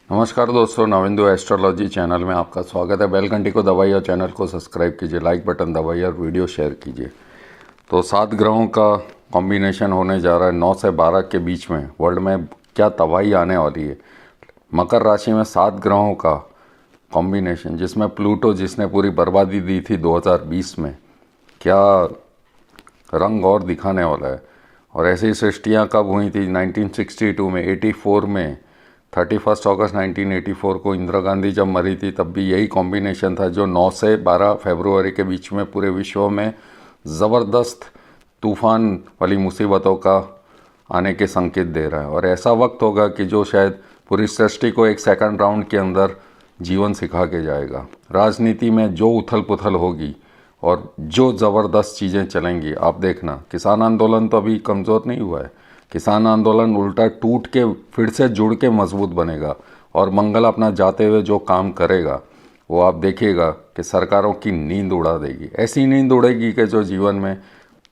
नमस्कार दोस्तों, नविंदु astrology channel में आपका स्वागत है। बेल घंटी को दबाइए और चैनल को सब्सक्राइब कीजिए, लाइक बटन दबाइए और वीडियो शेयर कीजिए। तो 7 ग्रहों का कॉम्बिनेशन होने जा रहा है 9 से 12 के बीच में। वर्ल्ड में क्या तबाही आने वाली है। मकर राशि में 7 ग्रहों का कॉम्बिनेशन, जिसमें प्लूटो जिसने पूरी बर्बादी दी थी 2020 में, क्या रंग और दिखाने वाला है। और ऐसी सृष्टियाँ कब हुई थी? 1962 में, 84 में, 31 अगस्त 1984 को इंदिरा गांधी जब मरी थी तब भी यही कॉम्बिनेशन था जो 9 से 12 फरवरी के बीच में पूरे विश्व में ज़बरदस्त तूफान वाली मुसीबतों का आने के संकेत दे रहा है। और ऐसा वक्त होगा कि जो शायद पूरी सृष्टि को एक सेकंड राउंड के अंदर जीवन सिखा के जाएगा। राजनीति में जो उथल पुथल होगी और जो ज़बरदस्त चीज़ें चलेंगी, आप देखना। किसान आंदोलन तो अभी कमज़ोर नहीं हुआ है। किसान आंदोलन उल्टा टूट के फिर से जुड़ के मजबूत बनेगा। और मंगल अपना जाते हुए जो काम करेगा वो आप देखिएगा कि सरकारों की नींद उड़ा देगी। ऐसी नींद उड़ेगी कि जो जीवन में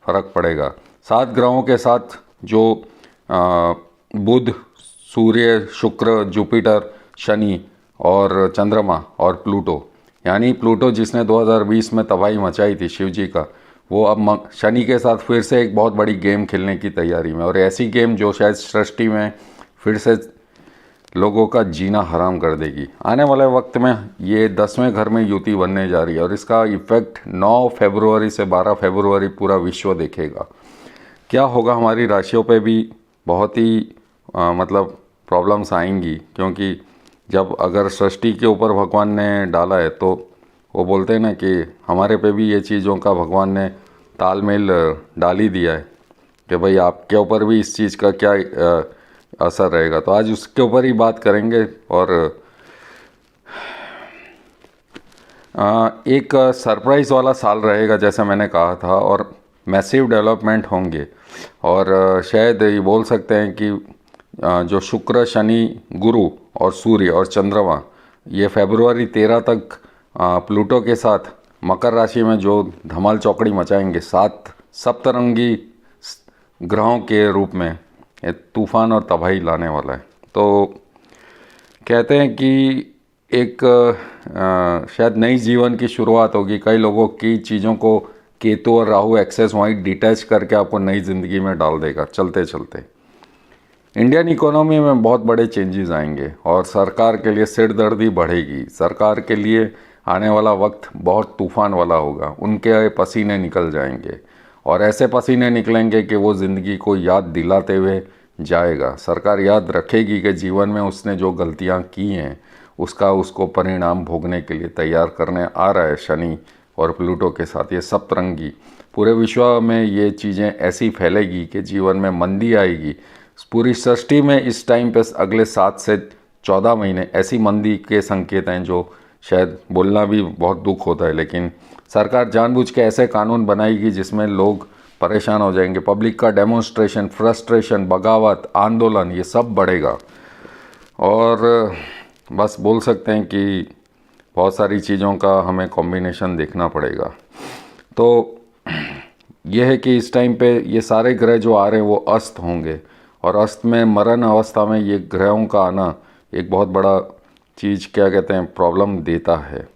फ़र्क पड़ेगा। 7 ग्रहों के साथ जो बुध, सूर्य, शुक्र, जुपिटर, शनि और चंद्रमा और प्लूटो, यानी प्लूटो जिसने 2020 में तबाही मचाई थी शिव जी का, वो अब शनि के साथ फिर से एक बहुत बड़ी गेम खेलने की तैयारी में। और ऐसी गेम जो शायद सृष्टि में फिर से लोगों का जीना हराम कर देगी। आने वाले वक्त में ये 10वें घर में युति बनने जा रही है और इसका इफेक्ट 9 फरवरी से 12 फरवरी पूरा विश्व देखेगा। क्या होगा हमारी राशियों पे भी बहुत ही मतलब प्रॉब्लम्स आएंगी, क्योंकि जब अगर सृष्टि के ऊपर भगवान ने डाला है तो वो बोलते हैं ना कि हमारे पे भी ये चीज़ों का भगवान ने तालमेल डाल ही दिया है कि भाई आपके ऊपर भी इस चीज़ का क्या असर रहेगा। तो आज उसके ऊपर ही बात करेंगे। और एक सरप्राइज़ वाला साल रहेगा जैसा मैंने कहा था, और मैसिव डेवलपमेंट होंगे। और शायद ये बोल सकते हैं कि जो शुक्र, शनि, गुरु और सूर्य और चंद्रमा ये फरवरी 13 तक प्लूटो के साथ मकर राशि में जो धमाल चौकड़ी मचाएंगे, 7 सप्तरंगी ग्रहों के रूप में ये तूफान और तबाही लाने वाला है। तो कहते हैं कि एक शायद नई जीवन की शुरुआत होगी। कई लोगों की चीज़ों को केतु और राहु एक्सेस वहीं डिटैच करके आपको नई ज़िंदगी में डाल देगा चलते चलते। इंडियन इकोनॉमी में बहुत बड़े चेंजेस आएंगे और सरकार के लिए सिरदर्दी बढ़ेगी। सरकार के लिए आने वाला वक्त बहुत तूफान वाला होगा। उनके पसीने निकल जाएंगे और ऐसे पसीने निकलेंगे कि वो ज़िंदगी को याद दिलाते हुए जाएगा। सरकार याद रखेगी कि जीवन में उसने जो गलतियां की हैं उसका उसको परिणाम भोगने के लिए तैयार करने आ रहा है शनि और प्लूटो के साथ। ये सप्तरंगी पूरे विश्व में ये चीज़ें ऐसी फैलेगी कि जीवन में मंदी आएगी। पूरी सृष्टि में इस टाइम पे अगले 7 से 14 महीने ऐसी मंदी के संकेत हैं जो शायद बोलना भी बहुत दुख होता है। लेकिन सरकार जानबूझ के ऐसे कानून बनाएगी जिसमें लोग परेशान हो जाएंगे। पब्लिक का डेमोन्स्ट्रेशन, फ्रस्ट्रेशन, बगावत, आंदोलन, ये सब बढ़ेगा। और बस बोल सकते हैं कि बहुत सारी चीज़ों का हमें कॉम्बिनेशन देखना पड़ेगा। तो यह है कि इस टाइम पे ये सारे ग्रह जो आ रहे हैं वो अस्त होंगे और अस्त में मरण अवस्था में ये ग्रहों का आना एक बहुत बड़ा चीज़, क्या कहते हैं, प्रॉब्लम देता है।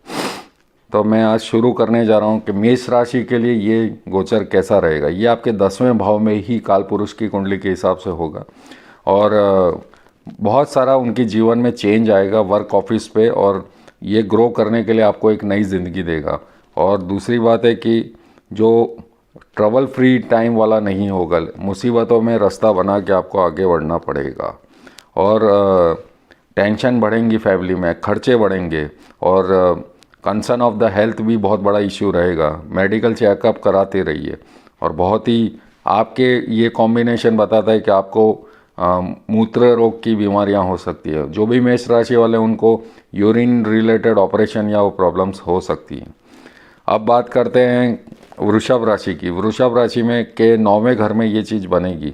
तो मैं आज शुरू करने जा रहा हूँ कि मेष राशि के लिए ये गोचर कैसा रहेगा। ये आपके 10वें भाव में ही काल पुरुष की कुंडली के हिसाब से होगा और बहुत सारा उनकी जीवन में चेंज आएगा वर्क ऑफिस पे, और ये ग्रो करने के लिए आपको एक नई ज़िंदगी देगा। और दूसरी बात है कि जो ट्रबल फ्री टाइम वाला नहीं होगा, मुसीबतों में रास्ता बना के आपको आगे बढ़ना पड़ेगा। और टेंशन बढ़ेंगी, फैमिली में खर्चे बढ़ेंगे और कंसर्न ऑफ द हेल्थ भी बहुत बड़ा इशू रहेगा। मेडिकल चेकअप कराते रहिए। और बहुत ही आपके ये कॉम्बिनेशन बताता है कि आपको मूत्र रोग की बीमारियां हो सकती है। जो भी मेष राशि वाले उनको यूरिन रिलेटेड ऑपरेशन या वो प्रॉब्लम्स हो सकती हैं। अब बात करते हैं वृषभ राशि की। वृषभ राशि में के 9वें घर में ये चीज़ बनेगी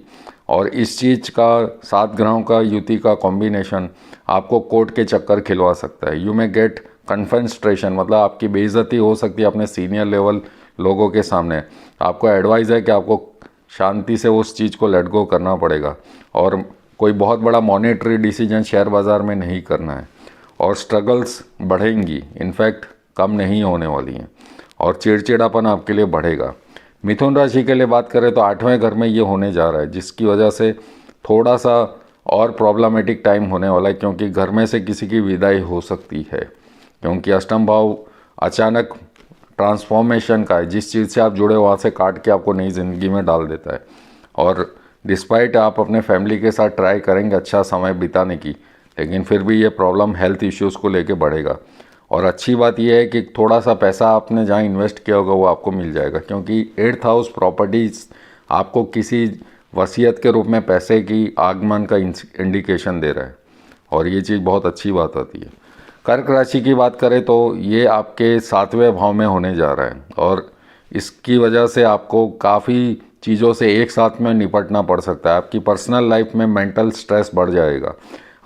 और इस चीज़ का 7 ग्रहों का युति का कॉम्बिनेशन आपको कोर्ट के चक्कर खिलवा सकता है। यू मे गेट कन्फेंस्ट्रेशन, मतलब आपकी बेइज्जती हो सकती है अपने सीनियर लेवल लोगों के सामने। आपको एडवाइस है कि आपको शांति से उस चीज़ को लेट गो करना पड़ेगा और कोई बहुत बड़ा मॉनेटरी डिसीजन शेयर बाज़ार में नहीं करना है। और स्ट्रगल्स बढ़ेंगी, इनफैक्ट कम नहीं होने वाली हैं, और चिड़चिड़ापन आपके लिए बढ़ेगा। मिथुन राशि के लिए बात करें तो 8वें घर में ये होने जा रहा है, जिसकी वजह से थोड़ा सा और प्रॉब्लमेटिक टाइम होने वाला है, क्योंकि घर में से किसी की विदाई हो सकती है, क्योंकि अष्टम भाव अचानक ट्रांसफॉर्मेशन का है, जिस चीज़ से आप जुड़े वहाँ से काट के आपको नई ज़िंदगी में डाल देता है। और डिस्पाइट आप अपने फैमिली के साथ ट्राई करेंगे अच्छा समय बिताने की, लेकिन फिर भी ये प्रॉब्लम हेल्थ इश्यूज़ को लेके बढ़ेगा। और अच्छी बात यह है कि थोड़ा सा पैसा आपने जहाँ इन्वेस्ट किया होगा वो आपको मिल जाएगा, क्योंकि 8th हाउस प्रॉपर्टीज़ आपको किसी वसीयत के रूप में पैसे की आगमन का इंडिकेशन दे रहा है, और ये चीज़ बहुत अच्छी बात आती है। कर्क राशि की बात करें तो ये आपके 7वें भाव में होने जा रहा है, और इसकी वजह से आपको काफ़ी चीज़ों से एक साथ में निपटना पड़ सकता है। आपकी पर्सनल लाइफ में मेंटल स्ट्रेस बढ़ जाएगा,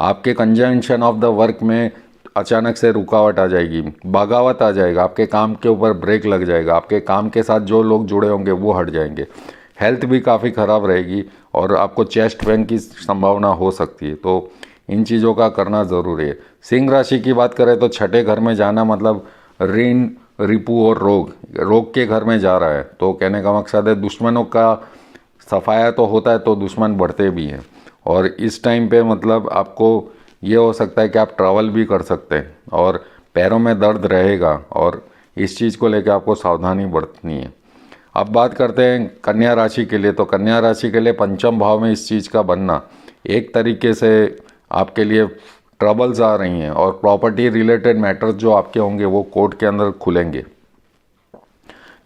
आपके कंजंक्शन ऑफ द वर्क में अचानक से रुकावट आ जाएगी, बगावत आ जाएगा, आपके काम के ऊपर ब्रेक लग जाएगा, आपके काम के साथ जो लोग जुड़े होंगे वो हट जाएंगे, हेल्थ भी काफ़ी ख़राब रहेगी, और आपको चेस्ट पेन की संभावना हो सकती है। तो इन चीज़ों का करना ज़रूरी है। सिंह राशि की बात करें तो 6ठे घर में जाना मतलब ऋण, रिपू और रोग के घर में जा रहा है। तो कहने का मकसद है दुश्मनों का सफाया तो होता है तो दुश्मन बढ़ते भी हैं, और इस टाइम पे मतलब आपको ये हो सकता है कि आप ट्रैवल भी कर सकते हैं, और पैरों में दर्द रहेगा, और इस चीज़ को लेकर आपको सावधानी बरतनी है। अब बात करते हैं कन्या राशि के लिए। तो कन्या राशि के लिए 5म भाव में इस चीज़ का बनना एक तरीके से आपके लिए ट्रबल्स आ रही हैं, और प्रॉपर्टी रिलेटेड मैटर्स जो आपके होंगे वो कोर्ट के अंदर खुलेंगे।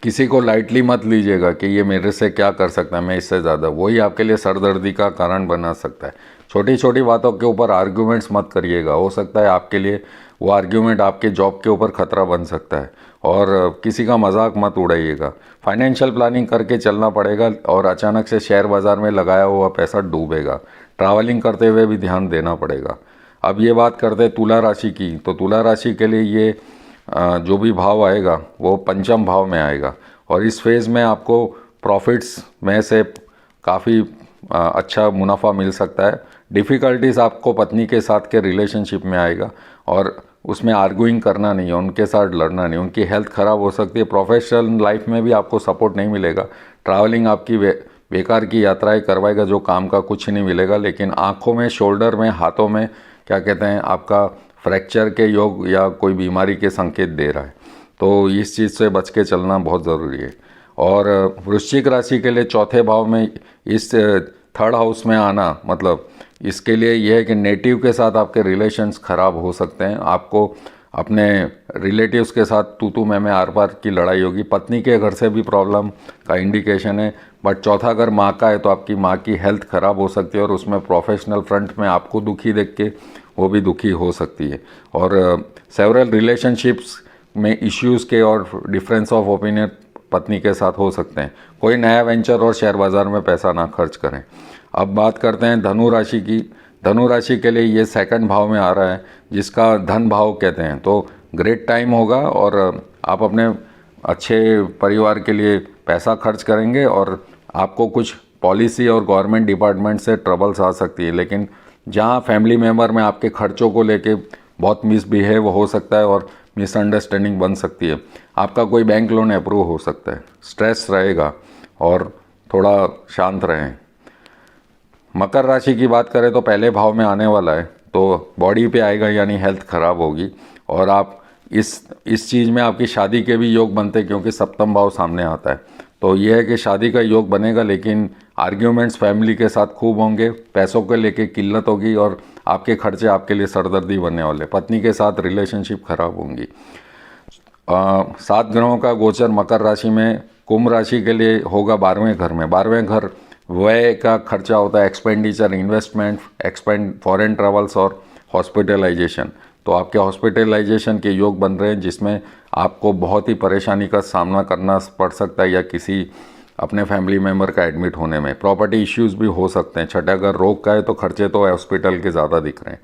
किसी को लाइटली मत लीजिएगा कि ये मेरे से क्या कर सकता है, मैं इससे ज़्यादा, वही आपके लिए सरदर्दी का कारण बना सकता है। छोटी छोटी बातों के ऊपर आर्ग्यूमेंट्स मत करिएगा, हो सकता है आपके लिए वो आर्ग्यूमेंट आपके जॉब के ऊपर खतरा बन सकता है, और किसी का मजाक मत उड़ाइएगा। फाइनेंशियल प्लानिंग करके चलना पड़ेगा, और अचानक से शेयर बाज़ार में लगाया हुआ पैसा डूबेगा। ट्रैवलिंग करते हुए भी ध्यान देना पड़ेगा। अब ये बात करते हैं तुला राशि की। तो तुला राशि के लिए ये जो भी भाव आएगा वो 5म भाव में आएगा, और इस फेज़ में आपको प्रॉफिट्स में से काफ़ी अच्छा मुनाफा मिल सकता है। डिफ़िकल्टीज़ आपको पत्नी के साथ के रिलेशनशिप में आएगा, और उसमें आर्गुइंग करना नहीं है, उनके साथ लड़ना नहीं, उनकी हेल्थ ख़राब हो सकती है। प्रोफेशनल लाइफ में भी आपको सपोर्ट नहीं मिलेगा। ट्रैवलिंग आपकी बेकार की यात्राएं करवाएगा, जो काम का कुछ नहीं मिलेगा। लेकिन आँखों में, शोल्डर में, हाथों में क्या कहते हैं आपका फ्रैक्चर के योग या कोई बीमारी के संकेत दे रहा है, तो इस चीज़ से बच के चलना बहुत ज़रूरी है। और वृश्चिक राशि के लिए 4थे भाव में इस 3rd हाउस में आना मतलब इसके लिए यह है कि नेटिव के साथ आपके रिलेशंस ख़राब हो सकते हैं। आपको अपने रिलेटिव्स के साथ तू मैं आर पार की लड़ाई होगी। पत्नी के घर से भी प्रॉब्लम का इंडिकेशन है, बट चौथा घर माँ का है, तो आपकी माँ की हेल्थ ख़राब हो सकती है, और उसमें प्रोफेशनल फ्रंट में आपको दुखी देख के वो भी दुखी हो सकती है। और सेवरल रिलेशनशिप्स में इश्यूज़ के और डिफरेंस ऑफ ओपिनियन पत्नी के साथ हो सकते हैं। कोई नया वेंचर और शेयर बाज़ार में पैसा ना खर्च करें। अब बात करते हैं धनु राशि की। धनु राशि के लिए ये 2nd भाव में आ रहा है, जिसका धन भाव कहते हैं। तो ग्रेट टाइम होगा, और आप अपने अच्छे परिवार के लिए पैसा खर्च करेंगे, और आपको कुछ पॉलिसी और गवर्नमेंट डिपार्टमेंट से ट्रबल्स आ सकती है। लेकिन जहाँ फैमिली मेम्बर में आपके खर्चों को लेके बहुत मिसबिहेव हो सकता है और मिसअंडरस्टैंडिंग बन सकती है। आपका कोई बैंक लोन अप्रूव हो सकता है। स्ट्रेस रहेगा, और थोड़ा शांत रहें। मकर राशि की बात करें तो पहले भाव में आने वाला है, तो बॉडी पे आएगा, यानी हेल्थ ख़राब होगी, और आप इस चीज़ में आपकी शादी के भी योग बनते हैं, क्योंकि 7म भाव सामने आता है। तो ये है कि शादी का योग बनेगा, लेकिन आर्ग्यूमेंट्स फैमिली के साथ खूब होंगे, पैसों को लेके किल्लत होगी, और आपके खर्चे आपके लिए सरदर्दी बनने वाले। पत्नी के साथ रिलेशनशिप खराब होंगी। 7 ग्रहों का गोचर मकर राशि में कुंभ राशि के लिए होगा 12वें घर में। 12वें घर व्यय का खर्चा होता है, एक्सपेंडिचर, इन्वेस्टमेंट, फॉरेन ट्रैवल्स और हॉस्पिटलाइजेशन। तो आपके हॉस्पिटलाइजेशन के योग बन रहे हैं, जिसमें आपको बहुत ही परेशानी का सामना करना पड़ सकता है, या किसी अपने फैमिली मेम्बर का एडमिट होने में। प्रॉपर्टी इश्यूज़ भी हो सकते हैं। 6ठा घर रोग का है, तो खर्चे तो हॉस्पिटल के ज़्यादा दिख रहे हैं।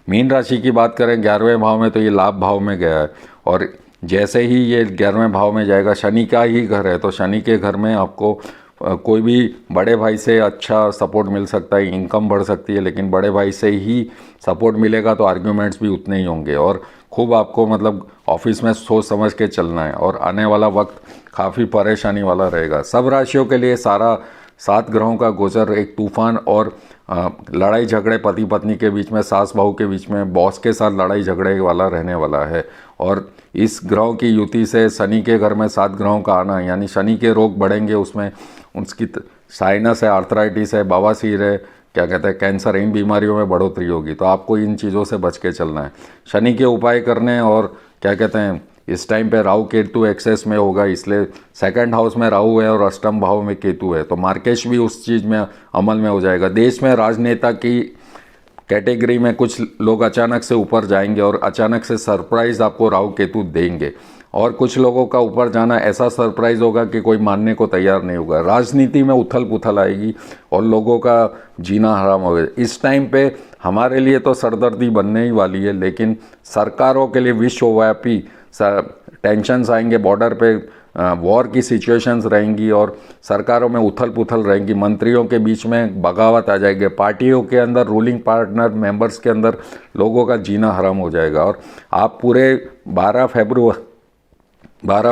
मीन राशि की बात करें 11वें भाव में, तो ये लाभ भाव में गया है, और जैसे ही ये 11वें भाव में जाएगा, शनि का ही घर है, तो शनि के घर में आपको कोई भी बड़े भाई से अच्छा सपोर्ट मिल सकता है, इनकम बढ़ सकती है, लेकिन बड़े भाई से ही सपोर्ट मिलेगा तो आर्ग्यूमेंट्स भी उतने ही होंगे। और खूब आपको मतलब ऑफिस में सोच समझ के चलना है, और आने वाला वक्त काफ़ी परेशानी वाला रहेगा। सब राशियों के लिए सारा 7 ग्रहों का गोचर एक तूफान और लड़ाई झगड़े, पति पत्नी के बीच में, सास बहू के बीच में, बॉस के साथ लड़ाई झगड़े वाला रहने वाला है। और इस ग्रहों की युति से शनि के घर में 7 ग्रहों का आना, यानी शनि के रोग बढ़ेंगे, उसमें उसकी साइनस है, आर्थराइटिस है, बवासीर है, क्या कहते हैं कैंसर, इन बीमारियों में बढ़ोतरी होगी। तो आपको इन चीज़ों से बच के चलना है। शनि के उपाय करने, और क्या कहते हैं इस टाइम पे राहु केतु एक्सेस में होगा, इसलिए 2nd हाउस में राहु है और अष्टम भाव में केतु है, तो मार्केश भी उस चीज़ में अमल में हो जाएगा। देश में राजनेता की कैटेगरी में कुछ लोग अचानक से ऊपर जाएंगे और अचानक से सरप्राइज आपको राहु केतु देंगे, और कुछ लोगों का ऊपर जाना ऐसा सरप्राइज होगा कि कोई मानने को तैयार नहीं होगा। राजनीति में उथल पुथल आएगी और लोगों का जीना हराम होगा। इस टाइम पे हमारे लिए तो सरदर्दी बनने ही वाली है, लेकिन सरकारों के लिए विश्वव्यापी टेंशन्स आएंगे, बॉर्डर पे वॉर की सिचुएशंस रहेंगी और सरकारों में उथल पुथल रहेंगी, मंत्रियों के बीच में बगावत आ जाएगी, पार्टियों के अंदर, रूलिंग पार्टनर मेंबर्स के अंदर लोगों का जीना हराम हो जाएगा। और आप पूरे 12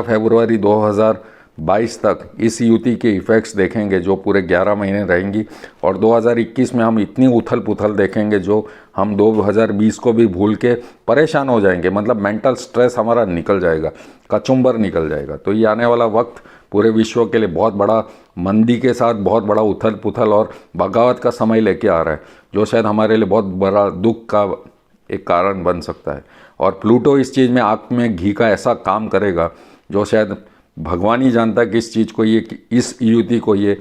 फरवरी 2022 तक इस युति के इफ़ेक्ट्स देखेंगे, जो पूरे 11 महीने रहेंगी। और 2021 में हम इतनी उथल पुथल देखेंगे जो हम 2020 को भी भूल के परेशान हो जाएंगे, मतलब मेंटल स्ट्रेस हमारा निकल जाएगा, कचुम्बर निकल जाएगा। तो ये आने वाला वक्त पूरे विश्व के लिए बहुत बड़ा मंदी के साथ बहुत बड़ा उथल पुथल और बगावत का समय लेके आ रहा है, जो शायद हमारे लिए बहुत बड़ा दुख का एक कारण बन सकता है। और प्लूटो इस चीज़ में आँख में घी का ऐसा काम करेगा जो शायद भगवान ही जानता है किस चीज़ को ये, इस युति को ये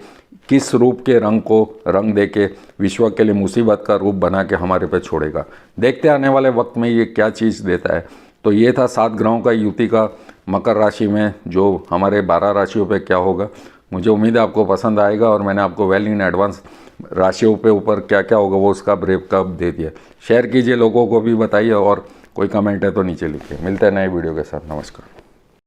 किस रूप के रंग को रंग दे के विश्व के लिए मुसीबत का रूप बना के हमारे पे छोड़ेगा। देखते आने वाले वक्त में ये क्या चीज़ देता है। तो ये था 7 ग्रहों का युति का मकर राशि में जो हमारे 12 राशियों पे क्या होगा। मुझे उम्मीद है आपको पसंद आएगा, और मैंने आपको वेल इन एडवांस राशियों पे ऊपर क्या क्या होगा वो उसका ब्रेकअप दे दिया। शेयर कीजिए, लोगों को भी बताइए, और कोई कमेंट है तो नीचे लिखिए। मिलते हैं नए वीडियो के साथ। नमस्कार।